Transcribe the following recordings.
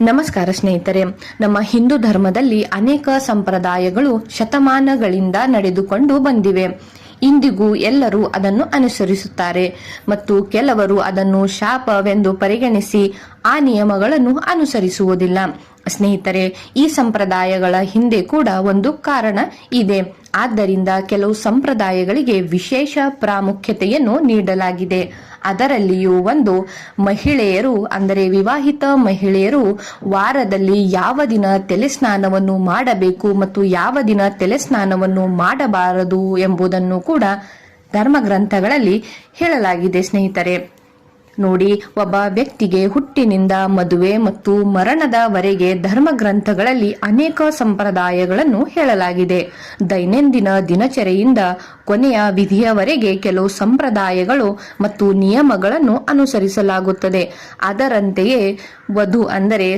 ನಮಸ್ಕಾರ ಸ್ನೇಹಿತರೆ. ನಮ್ಮ ಹಿಂದೂ ಧರ್ಮದಲ್ಲಿ ಅನೇಕ ಸಂಪ್ರದಾಯಗಳು ಶತಮಾನಗಳಿಂದ ನಡೆದುಕೊಂಡು ಬಂದಿವೆ. ಇಂದಿಗೂ ಎಲ್ಲರೂ ಅದನ್ನು ಅನುಸರಿಸುತ್ತಾರೆ ಮತ್ತು ಕೆಲವರು ಅದನ್ನು ಶಾಪವೆಂದು ಪರಿಗಣಿಸಿ ಆ ನಿಯಮಗಳನ್ನು ಅನುಸರಿಸುವುದಿಲ್ಲ. ಸ್ನೇಹಿತರೆ, ಈ ಸಂಪ್ರದಾಯಗಳ ಹಿಂದೆ ಕೂಡ ಒಂದು ಕಾರಣ ಇದೆ. ಆದ್ದರಿಂದ ಕೆಲವು ಸಂಪ್ರದಾಯಗಳಿಗೆ ವಿಶೇಷ ಪ್ರಾಮುಖ್ಯತೆಯನ್ನು ನೀಡಲಾಗಿದೆ. ಅದರಲ್ಲಿಯೂ ಒಂದು, ಮಹಿಳೆಯರು ಅಂದರೆ ವಿವಾಹಿತ ಮಹಿಳೆಯರು ವಾರದಲ್ಲಿ ಯಾವ ದಿನ ತಲೆ ಸ್ನಾನವನ್ನು ಮಾಡಬೇಕು ಮತ್ತು ಯಾವ ದಿನ ತಲೆ ಸ್ನಾನವನ್ನು ಮಾಡಬಾರದು ಎಂಬುದನ್ನು ಕೂಡ ಧರ್ಮಗ್ರಂಥಗಳಲ್ಲಿ ಹೇಳಲಾಗಿದೆ. ಸ್ನೇಹಿತರೆ ನೋಡಿ, ಒಬ್ಬ ವ್ಯಕ್ತಿಗೆ ಹುಟ್ಟಿನಿಂದ ಮದುವೆ ಮತ್ತು ಮರಣದವರೆಗೆ ಧರ್ಮಗ್ರಂಥಗಳಲ್ಲಿ ಅನೇಕ ಸಂಪ್ರದಾಯಗಳನ್ನು ಹೇಳಲಾಗಿದೆ. ದೈನಂದಿನ ದಿನಚರಿಯಿಂದ ಕೊನೆಯ ವಿಧಿಯವರೆಗೆ ಕೆಲವು ಸಂಪ್ರದಾಯಗಳು ಮತ್ತು ನಿಯಮಗಳನ್ನು ಅನುಸರಿಸಲಾಗುತ್ತದೆ. ಅದರಂತೆಯೇ ವಧು ಅಂದರೆ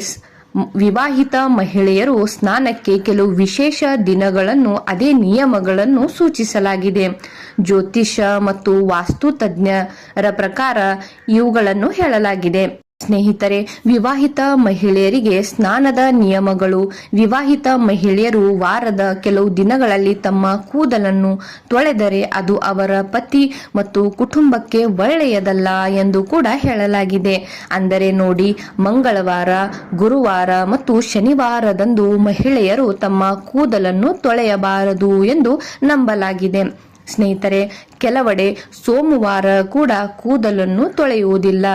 ವಿವಾಹಿತ ಮಹಿಳೆಯರು ಸ್ನಾನಕ್ಕೆ ಕೆಲವು ವಿಶೇಷ ದಿನಗಳನ್ನು, ಅದೇ ನಿಯಮಗಳನ್ನು ಸೂಚಿಸಲಾಗಿದೆ. ಜ್ಯೋತಿಷ್ಯ ಮತ್ತು ವಾಸ್ತು ತಜ್ಞರ ಪ್ರಕಾರ ಇವುಗಳನ್ನು ಹೇಳಲಾಗಿದೆ. ಸ್ನೇಹಿತರೆ, ವಿವಾಹಿತ ಮಹಿಳೆಯರಿಗೆ ಸ್ನಾನದ ನಿಯಮಗಳು. ವಿವಾಹಿತ ಮಹಿಳೆಯರು ವಾರದ ಕೆಲವು ದಿನಗಳಲ್ಲಿ ತಮ್ಮ ಕೂದಲನ್ನು ತೊಳೆದರೆ ಅದು ಅವರ ಪತಿ ಮತ್ತು ಕುಟುಂಬಕ್ಕೆ ಒಳ್ಳೆಯದಲ್ಲ ಎಂದು ಕೂಡ ಹೇಳಲಾಗಿದೆ. ಅಂದರೆ ನೋಡಿ, ಮಂಗಳವಾರ, ಗುರುವಾರ ಮತ್ತು ಶನಿವಾರದಂದು ಮಹಿಳೆಯರು ತಮ್ಮ ಕೂದಲನ್ನು ತೊಳೆಯಬಾರದು ಎಂದು ನಂಬಲಾಗಿದೆ. ಸ್ನೇಹಿತರೆ, ಕೆಲವೆಡೆ ಸೋಮವಾರ ಕೂಡ ಕೂದಲನ್ನು ತೊಳೆಯುವುದಿಲ್ಲ.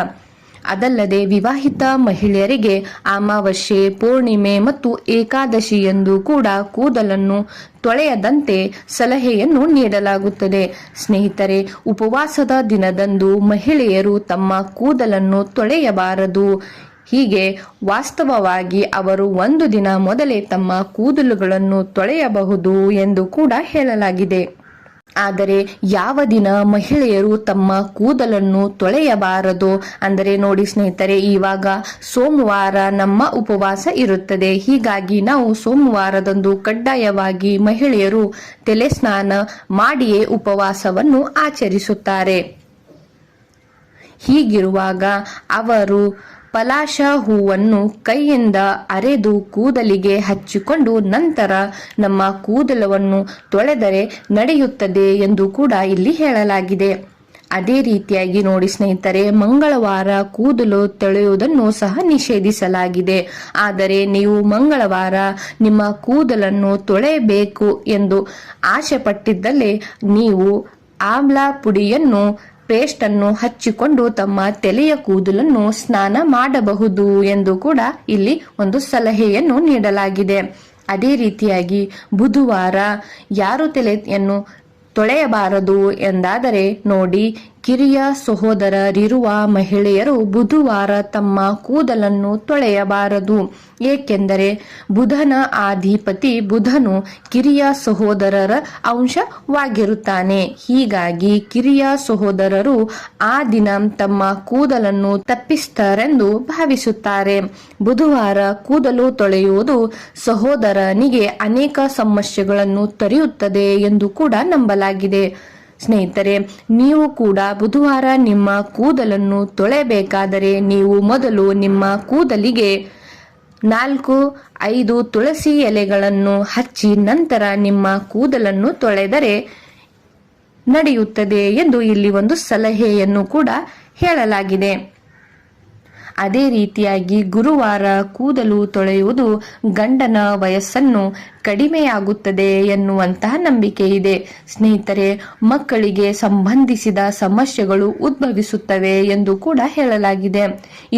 ಅದಲ್ಲದೆ ವಿವಾಹಿತ ಮಹಿಳೆಯರಿಗೆ ಅಮಾವಾಸ್ಯೆ, ಪೂರ್ಣಿಮೆ ಮತ್ತು ಏಕಾದಶಿ ಎಂದು ಕೂಡ ಕೂದಲನ್ನು ತೊಳೆಯದಂತೆ ಸಲಹೆಯನ್ನು ನೀಡಲಾಗುತ್ತದೆ. ಸ್ನೇಹಿತರೆ, ಉಪವಾಸದ ದಿನದಂದು ಮಹಿಳೆಯರು ತಮ್ಮ ಕೂದಲನ್ನು ತೊಳೆಯಬಾರದು. ಹೀಗೆ ವಾಸ್ತವವಾಗಿ ಅವರು ಒಂದು ದಿನ ಮೊದಲೇ ತಮ್ಮ ಕೂದಲುಗಳನ್ನು ತೊಳೆಯಬಹುದು ಎಂದು ಕೂಡ ಹೇಳಲಾಗಿದೆ. ಆದರೆ ಯಾವ ದಿನ ಮಹಿಳೆಯರು ತಮ್ಮ ಕೂದಲನ್ನು ತೊಳೆಯಬಾರದು ಅಂದರೆ ನೋಡಿ ಸ್ನೇಹಿತರೆ, ಇವಾಗ ಸೋಮವಾರ ನಮ್ಮ ಉಪವಾಸ ಇರುತ್ತದೆ. ಹೀಗಾಗಿ ನಾವು ಸೋಮವಾರದಂದು ಕಡ್ಡಾಯವಾಗಿ ಮಹಿಳೆಯರು ತಲೆ ಸ್ನಾನ ಮಾಡಿಯೇ ಉಪವಾಸವನ್ನು ಆಚರಿಸುತ್ತಾರೆ. ಹೀಗಿರುವಾಗ ಅವರು ಪಲಾಶ ಹೂವನ್ನು ಕೈಯಿಂದ ಅರೆದು ಕೂದಲಿಗೆ ಹಚ್ಚಿಕೊಂಡು ನಂತರ ನಮ್ಮ ಕೂದಲವನ್ನು ತೊಳೆದರೆ ನಡೆಯುತ್ತದೆ ಎಂದು ಕೂಡ ಇಲ್ಲಿ ಹೇಳಲಾಗಿದೆ. ಅದೇ ರೀತಿಯಾಗಿ ನೋಡಿ ಸ್ನೇಹಿತರೆ, ಮಂಗಳವಾರ ಕೂದಲು ತೊಳೆಯುವುದನ್ನು ಸಹ ನಿಷೇಧಿಸಲಾಗಿದೆ. ಆದರೆ ನೀವು ಮಂಗಳವಾರ ನಿಮ್ಮ ಕೂದಲನ್ನು ತೊಳೆಯಬೇಕು ಎಂದು ಆಸೆ ಪಟ್ಟಿದ್ದಲ್ಲಿ ನೀವು ಆಮ್ಲ ಪುಡಿಯನ್ನು ಪೇಸ್ಟ್ ಅನ್ನು ಹಚ್ಚಿಕೊಂಡು ತಮ್ಮ ತಲೆಯ ಕೂದಲನ್ನು ಸ್ನಾನ ಮಾಡಬಹುದು ಎಂದು ಕೂಡ ಇಲ್ಲಿ ಒಂದು ಸಲಹೆಯನ್ನು ನೀಡಲಾಗಿದೆ. ಅದೇ ರೀತಿಯಾಗಿ ಬುಧವಾರ ಯಾರು ತಲೆಯನ್ನು ತೊಳೆಯಬಾರದು ಎಂದಾದರೆ ನೋಡಿ, ಕಿರಿಯ ಸಹೋದರರಿರುವ ಮಹಿಳೆಯರು ಬುಧವಾರ ತಮ್ಮ ಕೂದಲನ್ನು ತೊಳೆಯಬಾರದು. ಏಕೆಂದರೆ ಬುಧನ ಅಧಿಪತಿ ಬುಧನು ಕಿರಿಯ ಸಹೋದರರ ಅಂಶವಾಗಿರುತ್ತಾನೆ. ಹೀಗಾಗಿ ಕಿರಿಯ ಸಹೋದರರು ಆ ದಿನ ತಮ್ಮ ಕೂದಲನ್ನು ತಪ್ಪಿಸ್ತಾರೆಂದು ಭಾವಿಸುತ್ತಾರೆ. ಬುಧವಾರ ಕೂದಲು ತೊಳೆಯುವುದು ಸಹೋದರನಿಗೆ ಅನೇಕ ಸಮಸ್ಯೆಗಳನ್ನು ತರುತ್ತದೆ ಎಂದು ಕೂಡ ನಂಬಲಾಗಿದೆ. ಸ್ನೇಹಿತರೆ, ನೀವು ಕೂಡ ಬುಧವಾರ ನಿಮ್ಮ ಕೂದಲನ್ನು ತೊಳೆಯಬೇಕಾದರೆ ನೀವು ಮೊದಲು ನಿಮ್ಮ ಕೂದಲಿಗೆ 4-5 ತುಳಸಿ ಎಲೆಗಳನ್ನು ಹಚ್ಚಿ ನಂತರ ನಿಮ್ಮ ಕೂದಲನ್ನು ತೊಳೆದರೆ ನಡೆಯುತ್ತದೆ ಎಂದು ಇಲ್ಲಿ ಒಂದು ಸಲಹೆಯನ್ನು ಕೂಡ ಹೇಳಲಾಗಿದೆ. ಅದೇ ರೀತಿಯಾಗಿ ಗುರುವಾರ ಕೂದಲು ತೊಳೆಯುವುದು ಗಂಡನ ವಯಸ್ಸನ್ನು ಕಡಿಮೆಯಾಗುತ್ತದೆ ಎನ್ನುವಂತಹ ನಂಬಿಕೆ ಇದೆ. ಸ್ನೇಹಿತರೆ, ಮಕ್ಕಳಿಗೆ ಸಂಬಂಧಿಸಿದ ಸಮಸ್ಯೆಗಳು ಉದ್ಭವಿಸುತ್ತವೆ ಎಂದು ಕೂಡ ಹೇಳಲಾಗಿದೆ.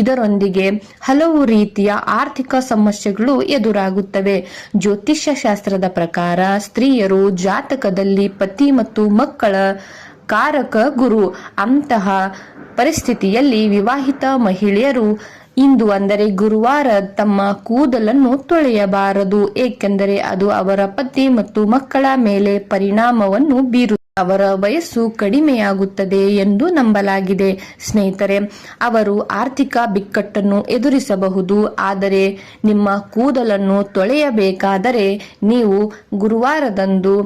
ಇದರೊಂದಿಗೆ ಹಲವು ರೀತಿಯ ಆರ್ಥಿಕ ಸಮಸ್ಯೆಗಳು ಎದುರಾಗುತ್ತವೆ. ಜ್ಯೋತಿಷ್ಯ ಶಾಸ್ತ್ರದ ಪ್ರಕಾರ ಸ್ತ್ರೀಯರು ಜಾತಕದಲ್ಲಿ ಪತಿ ಮತ್ತು ಮಕ್ಕಳ ಕಾರಕ ಗುರು. ಅಂತಹ ಪರಿಸ್ಥಿತಿಯಲ್ಲಿ ವಿವಾಹಿತ ಮಹಿಳೆಯರು ಇಂದು ಅಂದರೆ ಗುರುವಾರ ತಮ್ಮ ಕೂದಲನ್ನು ತೊಳೆಯಬಾರದು. ಏಕೆಂದರೆ ಅದು ಅವರ ಪತಿ ಮತ್ತು ಮಕ್ಕಳ ಮೇಲೆ ಪರಿಣಾಮವನ್ನು ಬೀರುತ್ತದೆ. ಅವರ ವಯಸ್ಸು ಕಡಿಮೆಯಾಗುತ್ತದೆ ಎಂದು ನಂಬಲಾಗಿದೆ. ಸ್ನೇಹಿತರೆ, ಅವರು ಆರ್ಥಿಕ ಬಿಕ್ಕಟ್ಟನ್ನು ಎದುರಿಸಬಹುದು. ಆದರೆ ನಿಮ್ಮ ಕೂದಲನ್ನು ತೊಳೆಯಬೇಕಾದರೆ ನೀವು ಗುರುವಾರದಂದು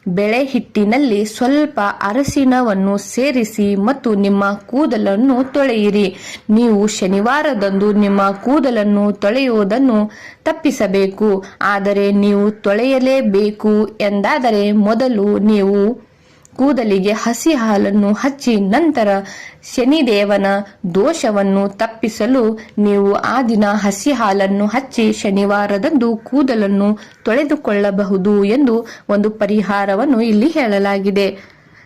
ಬೆಳೆ ಹಿಟ್ಟಿನಲ್ಲಿ ಸ್ವಲ್ಪ ಅರಸಿಣವನ್ನು ಸೇರಿಸಿ ಮತ್ತು ನಿಮ್ಮ ಕೂದಲನ್ನು ತೊಳೆಯಿರಿ. ನೀವು ಶನಿವಾರದಂದು ನಿಮ್ಮ ಕೂದಲನ್ನು ತೊಳೆಯುವುದನ್ನು ತಪ್ಪಿಸಬೇಕು. ಆದರೆ ನೀವು ತೊಳೆಯಲೇಬೇಕು ಎಂದಾದರೆ ಮೊದಲು ನೀವು ಕೂದಲಿಗೆ ಹಸಿ ಹಾಲನ್ನು ಹಚ್ಚಿ ನಂತರ ಶನಿದೇವನ ದೋಷವನ್ನು ತಪ್ಪಿಸಲು ನೀವು ಆ ದಿನ ಹಸಿ ಹಾಲನ್ನು ಹಚ್ಚಿ ಶನಿವಾರದಂದು ಕೂದಲನ್ನು ತೊಳೆದುಕೊಳ್ಳಬಹುದು ಎಂದು ಒಂದು ಪರಿಹಾರವನ್ನು ಇಲ್ಲಿ ಹೇಳಲಾಗಿದೆ.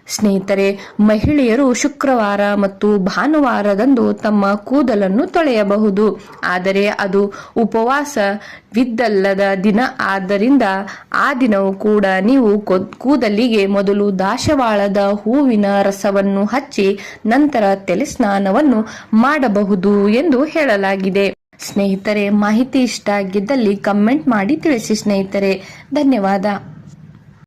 ಸ್ನೇಹಿತರೆ, ಮಹಿಳೆಯರು ಶುಕ್ರವಾರ ಮತ್ತು ಭಾನುವಾರದಂದು ತಮ್ಮ ಕೂದಲನ್ನು ತೊಳೆಯಬಹುದು. ಆದರೆ ಅದು ಉಪವಾಸವಿದ್ದಲ್ಲದ ದಿನ. ಆದ್ದರಿಂದ ಆ ದಿನವೂ ಕೂಡ ನೀವು ಕೂದಲಿಗೆ ಮೊದಲು ದಾಸವಾಳದ ಹೂವಿನ ರಸವನ್ನು ಹಚ್ಚಿ ನಂತರ ತಲೆ ಸ್ನಾನವನ್ನು ಮಾಡಬಹುದು ಎಂದು ಹೇಳಲಾಗಿದೆ. ಸ್ನೇಹಿತರೆ, ಮಾಹಿತಿ ಇಷ್ಟ ಆಗಿದ್ದಲ್ಲಿ ಕಮೆಂಟ್ ಮಾಡಿ ತಿಳಿಸಿ ಸ್ನೇಹಿತರೆ. ಧನ್ಯವಾದ.